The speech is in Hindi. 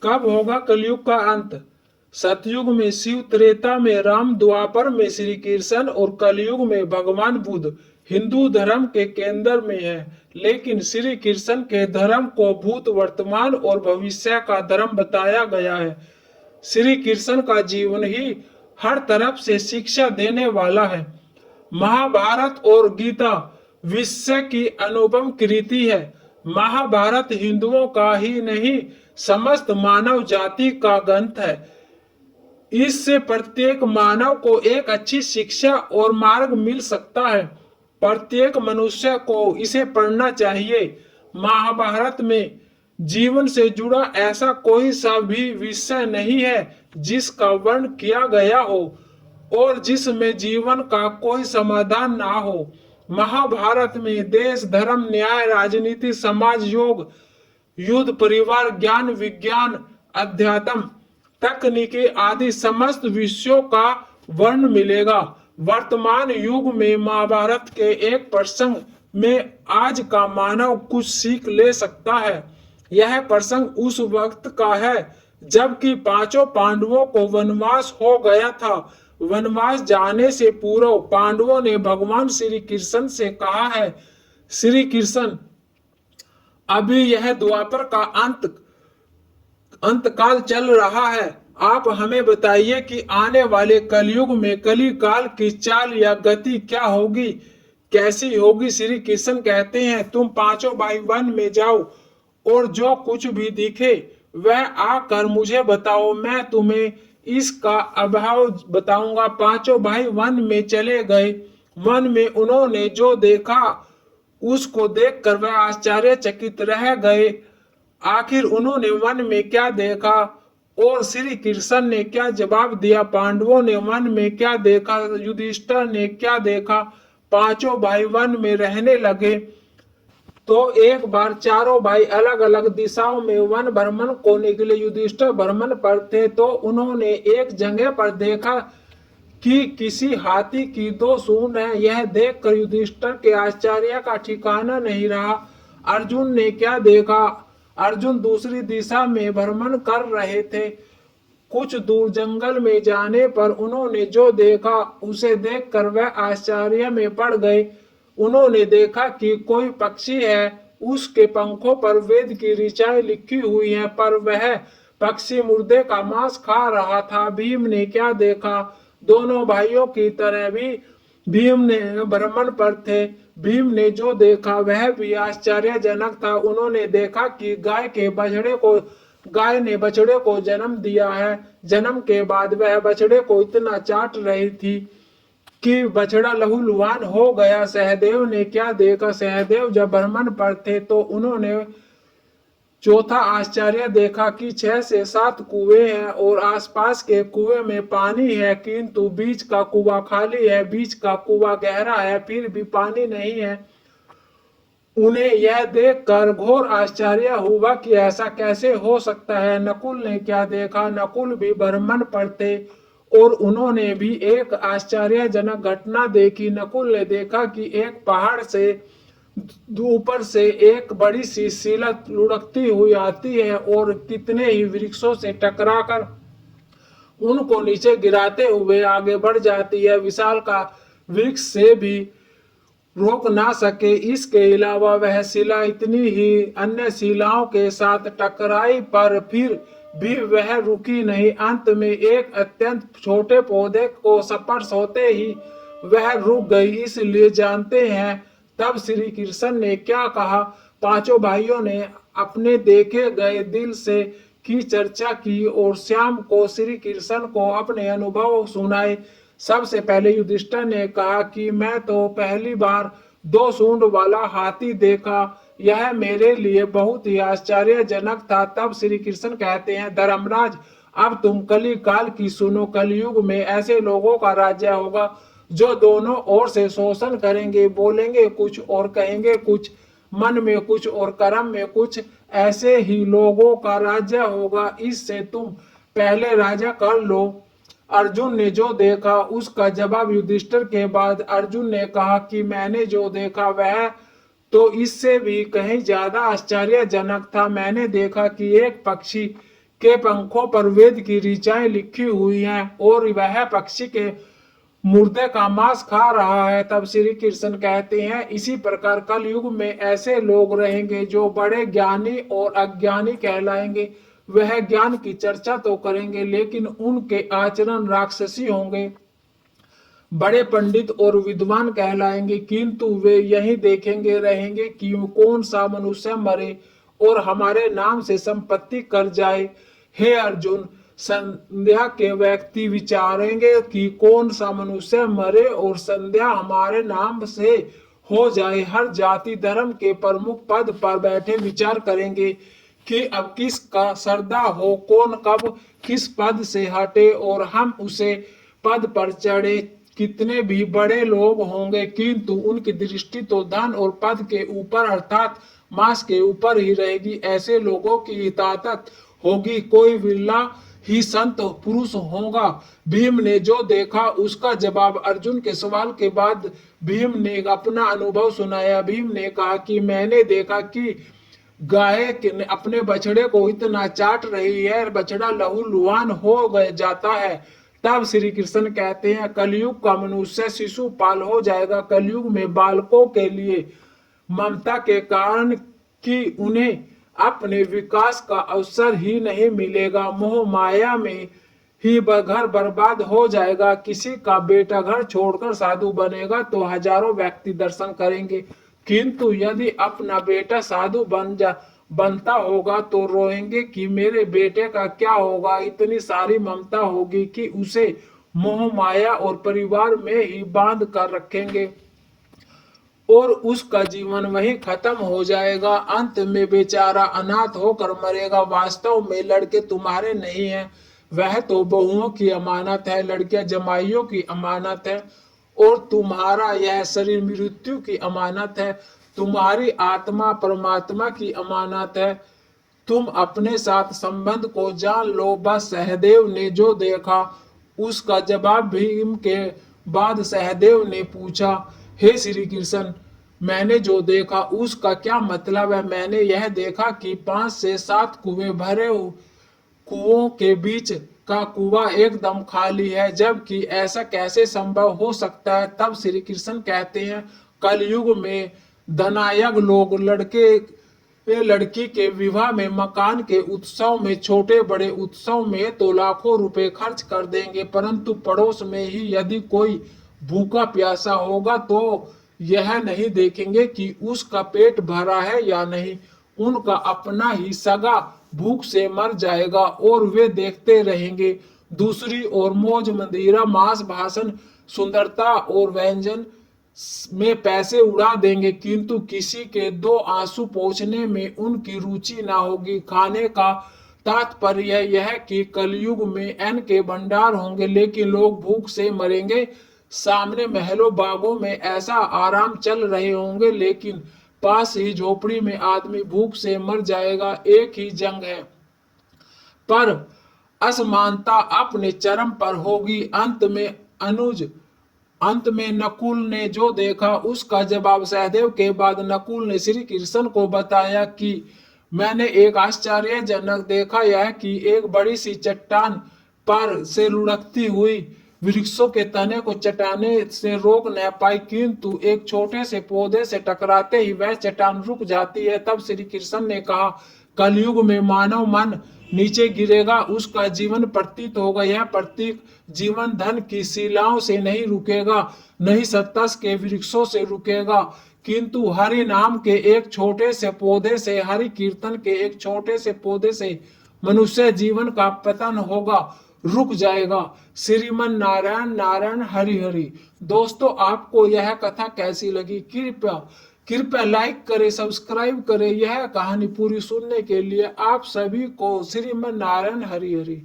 कब होगा कलयुग का अंत? सतयुग में शिव, त्रेता में राम, द्वापर में श्री कृष्ण और कलयुग में भगवान बुद्ध हिंदू धर्म के केंद्र में है। लेकिन श्री कृष्ण के धर्म को भूत, वर्तमान और भविष्य का धर्म बताया गया है। श्री कृष्ण का जीवन ही हर तरफ से शिक्षा देने वाला है। महाभारत और गीता विश्व की अनुपम कृति है। महाभारत हिंदुओं का ही नहीं, समस्त मानव जाति का ग्रंथ है। इससे प्रत्येक मानव को एक अच्छी शिक्षा और मार्ग मिल सकता है। प्रत्येक मनुष्य को इसे पढ़ना चाहिए। महाभारत में जीवन से जुड़ा ऐसा कोई सा भी विषय नहीं है जिसका वर्णन किया गया हो और जिसमें जीवन का कोई समाधान ना हो। महाभारत में देश, धर्म, न्याय, राजनीति, समाज, योग, युद्ध, परिवार, ज्ञान, विज्ञान, अध्यात्म, तकनीकी आदि समस्त विषयों का वर्णन मिलेगा। वर्तमान युग में महाभारत के एक प्रसंग में आज का मानव कुछ सीख ले सकता है। यह प्रसंग उस वक्त का है जबकि पांचों पांडवों को वनवास हो गया था। वनवास जाने से पूर्व पांडवों ने भगवान श्री कृष्ण से कहा है, श्री कृष्ण, अभी यह द्वापर का अंतकाल चल रहा है। आप हमें बताइए कि आने वाले कलयुग में कली काल की चाल या गति क्या होगी, कैसी होगी। श्री कृष्ण कहते हैं, तुम पांचों भाई वन में जाओ और जो कुछ भी दिखे वह आकर मुझे बताओ, मैं तुम्हें इसका अभाव बताऊंगा। पांचों भाई वन में चले गए। वन में उन्होंने जो देखा उसको देखकर वह आश्चर्यचकित रह गए। आखिर उन्होंने वन में क्या देखा और श्री कृष्ण ने क्या जवाब दिया? पांडवों ने वन में क्या देखा, युधिष्ठिर ने क्या देखा? पांचों भाई वन में रहने लगे तो एक बार चारों भाई अलग अलग दिशाओं में वन भ्रमण को निकले। युधिष्ठिर भ्रमण पर थे तो उन्होंने एक जगह पर देखा कि किसी हाथी की दो सूंड है। यह देखकर युधिष्ठिर के आश्चर्य का ठिकाना नहीं रहा। अर्जुन ने क्या देखा? अर्जुन दूसरी दिशा में भ्रमण कर रहे थे। कुछ दूर जंगल में जाने पर उन्होंने जो देखा उसे देखकर वह आश्चर्य में पड़ गए। उन्होंने देखा कि कोई पक्षी है, उसके पंखों पर वेद की ऋचाएं लिखी हुई हैं, पर वह पक्षी मुर्दे का मांस खा रहा था। भीम ने क्या देखा? दोनों भाइयों की तरह भी भीम ने भ्रमण पर थे। भीम ने जो देखा वह भी आश्चर्यजनक था। उन्होंने देखा कि गाय ने बछड़े को जन्म दिया है। जन्म के बाद वह बछड़े को इतना चाट रही थी कि बछड़ा लहूलुहान हो गया। सहदेव ने क्या देखा? सहदेव जब भ्रमण पर थे तो उन्होंने चौथा आश्चर्य देखा कि 6 से 7 कुएं हैं और आसपास के कुएं में पानी है, किंतु बीच का कुआं खाली है। बीच का कुआं गहरा है, फिर भी पानी नहीं है। उन्हें यह देखकर घोर आश्चर्य हुआ कि ऐसा कैसे हो सकता है। नकुल ने क्या देखा? नकुल भी भ्रमण पर थे और उन्होंने भी एक आश्चर्यजनक घटना देखी। नकुल ने देखा कि एक पहाड़ से ऊपर से एक बड़ी सी शिला लुढ़कती हुई आती है और कितने ही वृक्षों से टकराकर उनको नीचे गिराते हुए आगे बढ़ जाती है। विशाल का वृक्ष से भी रोक ना सके। इसके अलावा वह शिला इतनी ही अन्य शिलाओं के साथ टकराई पर फिर भी वह रुकी नहीं। अंत में एक अत्यंत छोटे पौधे को स्पर्श होते ही वह रुक गई। इसलिए जानते हैं तब श्री कृष्ण ने क्या कहा। पांचों भाइयों ने अपने देखे गए दिल से की चर्चा की और श्याम को श्री कृष्ण को अपने अनुभव सुनाए। सबसे पहले युधिष्ठिर ने कहा कि मैं तो पहली बार 2 सूंड वाला हाथी देखा, यह मेरे लिए बहुत ही आश्चर्यजनक था। तब श्री कृष्ण कहते हैं, धर्मराज, अब तुम कली काल की सुनो। कलयुग में ऐसे लोगों का राज्य होगा जो दोनों ओर से शोषण करेंगे, बोलेंगे कुछ और कहेंगे कुछ, मन में कुछ और कर्म में कुछ। ऐसे ही लोगों का राज्य होगा, इससे तुम पहले राजा कर लो। अर्जुन ने जो देखा उसका जवाब युधिष्ठिर के बाद अर्जुन ने कहा कि मैंने जो देखा वह तो इससे भी कहीं ज्यादा आश्चर्यजनक था। मैंने देखा कि एक पक्षी के पंखों पर वेद की ऋचाएं लिखी हुई हैं और वह पक्षी के मुर्दे का मांस खा रहा है। तब श्री कृष्ण कहते हैं, इसी प्रकार कलयुग में ऐसे लोग रहेंगे जो बड़े ज्ञानी और अज्ञानी कहलाएंगे। वह ज्ञान की चर्चा तो करेंगे लेकिन उनके आचरण राक्षसी होंगे। बड़े पंडित और विद्वान कहलाएंगे किंतु वे यही देखेंगे रहेंगे कि कौन सा मनुष्य मरे और हमारे नाम से संपत्ति कर जाए। हे अर्जुन, संध्या के व्यक्ति विचारेंगे कि कौन सा मनुष्य मरे और संध्या हमारे नाम से हो जाए। हर जाति धर्म के प्रमुख पद पर बैठे विचार करेंगे कि अब किसका श्रद्धा हो, कौन कब किस पद से हटे और हम उसे पद पर चढ़े। कितने भी बड़े लोग होंगे किंतु उनकी दृष्टि तो धन और पद के ऊपर अर्थात मांस के ऊपर ही रहेगी। ऐसे लोगों की इतादत होगी, कोई विरला ही संत पुरुष होगा। भीम ने जो देखा उसका जवाब अर्जुन के सवाल के बाद भीम ने अपना अनुभव सुनाया। भीम ने कहा कि मैंने देखा कि गाय अपने बछड़े को इतना चाट रही है, बछड़ा लहूलुहान हो जाता है। तब श्री कृष्ण कहते हैं, कलयुग का मनुष्य शिशुपाल हो जाएगा। कलयुग में बालकों के लिए ममता के कारण कि उन्हें अपने विकास का अवसर ही नहीं मिलेगा। मोह माया में ही घर बर्बाद हो जाएगा। किसी का बेटा घर छोड़कर साधु बनेगा तो हजारों व्यक्ति दर्शन करेंगे, किंतु यदि अपना बेटा साधु बनता होगा तो रोएंगे कि मेरे बेटे का क्या होगा। इतनी सारी ममता होगी कि उसे मोह माया और परिवार में ही बांध कर रखेंगे और उसका जीवन वहीं खत्म हो जाएगा। अंत में बेचारा अनाथ होकर मरेगा। वास्तव में लड़के तुम्हारे नहीं हैं, वह तो बहुओं की अमानत है। लड़कियां जमाइयों की अमानत है और तुम्हारा यह शरीर मृत्यु की अमानत है। तुम्हारी आत्मा परमात्मा की अमानत है। तुम अपने साथ संबंध को जान लो। बस सहदेव ने जो देखा उसका जवाब भीम के बाद सहदेव ने पूछा, हे श्री कृष्ण, मैंने जो देखा उसका क्या मतलब है। मैंने यह देखा कि 5 से 7 कुएं भरे कुओं के बीच का कुआं एकदम खाली है, जबकि ऐसा कैसे संभव हो सकता है। तब श्री कृष्ण कहते हैं, कलयुग में धनायक लोग लड़की के विवाह में, मकान के उत्सव में, छोटे बड़े उत्सव में तो लाखों रुपए खर्च कर देंगे, परंतु पड़ोस में ही यदि कोई भूखा प्यासा होगा तो यह नहीं देखेंगे कि उसका पेट भरा है या नहीं। उनका अपना ही सगा भूख से मर जाएगा और वे देखते रहेंगे। दूसरी ओर मौज मंदिरा, मांस भाषण, सुंदरता और व्यंजन में पैसे उड़ा देंगे, किंतु किसी के 2 आंसू पोंछने में उनकी रुचि ना होगी। खाने का तात्पर्य यह कि कलयुग में अन्न के भंडार होंगे लेकिन लोग भूख से मरेंगे। सामने महलों बागों में ऐसा आराम चल रहे होंगे लेकिन पास ही झोपड़ी में आदमी भूख से मर जाएगा। एक ही जंग है पर असमानता अपने चरम पर होगी। अंत में नकुल ने जो देखा उसका जवाब सहदेव के बाद नकुल ने श्री कृष्ण को बताया कि मैंने एक आश्चर्यजनक देखा, यह कि एक बड़ी सी चट्टान पर से लुढ़कती हुई वृक्षों के तने को चटाने से रोक न पाई, किंतु एक छोटे से पौधे से टकराते ही वह चट्टान रुक जाती है। तब श्री कृष्ण ने कहा, कलयुग में मानव मन नीचे गिरेगा, उसका जीवन प्रतीत होगा। यह प्रतीक जीवन धन की शिलाओं से नहीं रुकेगा, नहीं सत्ता के वृक्षों से रुकेगा, किंतु हरि नाम के एक छोटे से पौधे से, हरि कीर्तन के एक छोटे से पौधे से मनुष्य जीवन का पतन होगा, रुक जाएगा। श्रीमन नारायण नारायण हरि हरि। दोस्तों, आपको यह कथा कैसी लगी? कृपया लाइक करें, सब्सक्राइब करें। यह कहानी पूरी सुनने के लिए आप सभी को श्रीमन नारायण हरि हरि।